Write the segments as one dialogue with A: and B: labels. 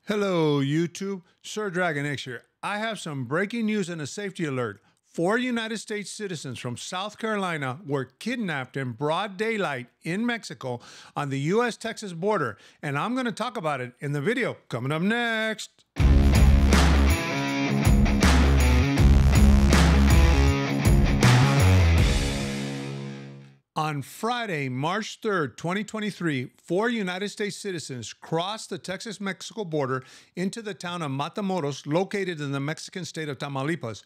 A: Hello, YouTube. Sir Dragon X here. I have some breaking news and a safety alert. 4 United States citizens from South Carolina were kidnapped in broad daylight in Mexico on the U.S.-Texas border, and I'm going to talk about it in the video coming up next. On Friday, March 3rd, 2023, 4 United States citizens crossed the Texas-Mexico border into the town of Matamoros, located in the Mexican state of Tamaulipas.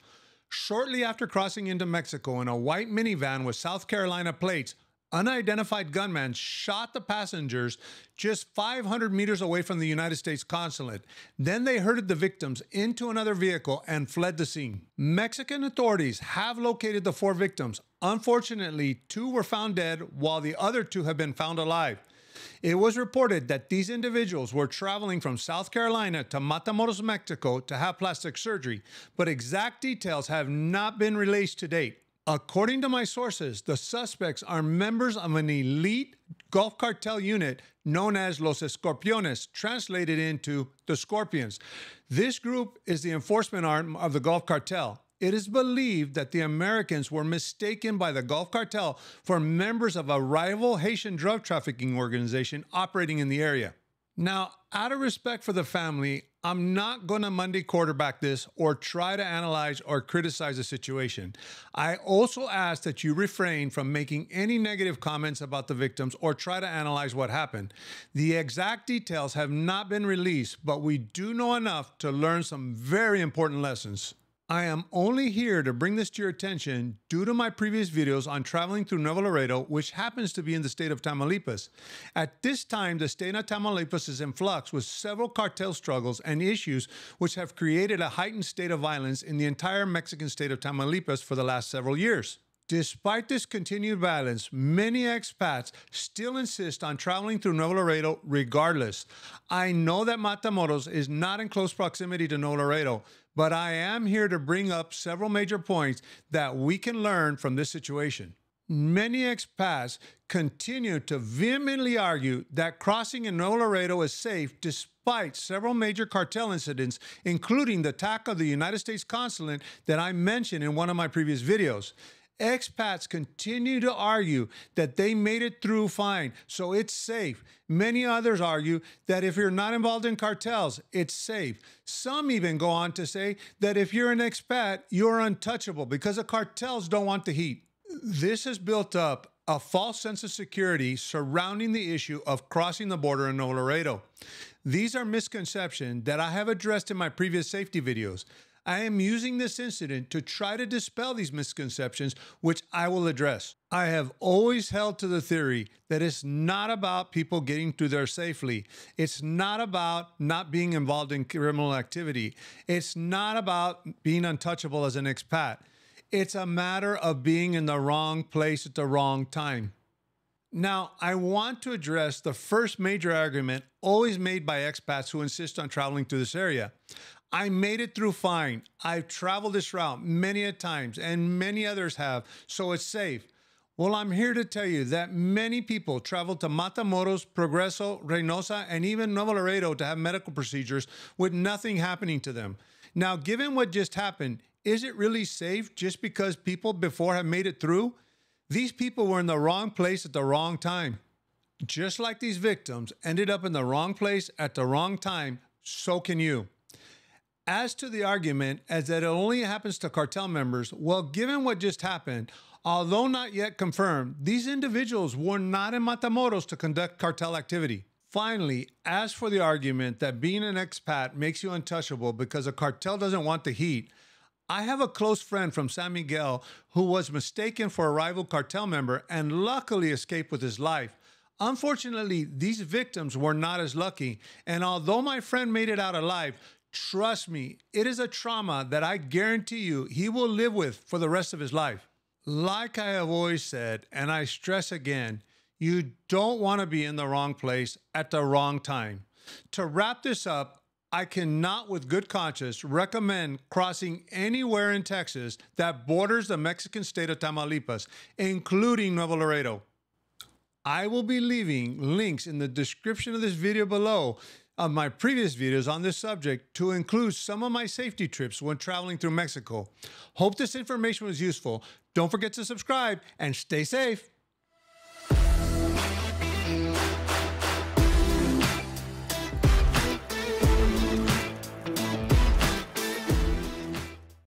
A: Shortly after crossing into Mexico in a white minivan with South Carolina plates, unidentified gunmen shot the passengers just 500 meters away from the United States consulate. Then they herded the victims into another vehicle and fled the scene. Mexican authorities have located the 4 victims. Unfortunately, 2 were found dead, while the other 2 have been found alive. It was reported that these individuals were traveling from South Carolina to Matamoros, Mexico to have plastic surgery, but exact details have not been released to date. According to my sources, the suspects are members of an elite Gulf cartel unit known as Los Escorpiones, translated into the Scorpions. This group is the enforcement arm of the Gulf cartel. It is believed that the Americans were mistaken by the Gulf cartel for members of a rival Haitian drug trafficking organization operating in the area. Now, out of respect for the family, I'm not going to Monday quarterback this or try to analyze or criticize the situation. I also ask that you refrain from making any negative comments about the victims or try to analyze what happened. The exact details have not been released, but we do know enough to learn some very important lessons. I am only here to bring this to your attention due to my previous videos on traveling through Nuevo Laredo, which happens to be in the state of Tamaulipas. At this time, the state of Tamaulipas is in flux with several cartel struggles and issues which have created a heightened state of violence in the entire Mexican state of Tamaulipas for the last several years. Despite this continued violence, many expats still insist on traveling through Nuevo Laredo regardless. I know that Matamoros is not in close proximity to Nuevo Laredo, but I am here to bring up several major points that we can learn from this situation. Many expats continue to vehemently argue that crossing in Nuevo Laredo is safe despite several major cartel incidents, including the attack of the United States consulate that I mentioned in one of my previous videos. Expats continue to argue that they made it through fine, so it's safe. Many others argue that if you're not involved in cartels, it's safe. Some even go on to say that if you're an expat, you're untouchable because the cartels don't want the heat. This has built up a false sense of security surrounding the issue of crossing the border in Nuevo Laredo. These are misconceptions that I have addressed in my previous safety videos. I am using this incident to try to dispel these misconceptions, which I will address. I have always held to the theory that it's not about people getting through there safely. It's not about not being involved in criminal activity. It's not about being untouchable as an expat. It's a matter of being in the wrong place at the wrong time. Now, I want to address the first major argument always made by expats who insist on traveling through this area. I made it through fine. I've traveled this route many a times, and many others have, so it's safe. Well, I'm here to tell you that many people travel to Matamoros, Progreso, Reynosa, and even Nuevo Laredo to have medical procedures with nothing happening to them. Now, given what just happened, is it really safe just because people before have made it through? These people were in the wrong place at the wrong time. Just like these victims ended up in the wrong place at the wrong time, so can you. As to the argument as that it only happens to cartel members, well, given what just happened, although not yet confirmed, these individuals were not in Matamoros to conduct cartel activity. Finally, as for the argument that being an expat makes you untouchable because a cartel doesn't want the heat, I have a close friend from San Miguel who was mistaken for a rival cartel member and luckily escaped with his life. Unfortunately, these victims were not as lucky, and although my friend made it out alive, trust me, it is a trauma that I guarantee you he will live with for the rest of his life. Like I have always said, and I stress again, you don't want to be in the wrong place at the wrong time. To wrap this up, I cannot with good conscience recommend crossing anywhere in Texas that borders the Mexican state of Tamaulipas, including Nuevo Laredo. I will be leaving links in the description of this video below of my previous videos on this subject to include some of my safety trips when traveling through Mexico. Hope this information was useful. Don't forget to subscribe and stay safe.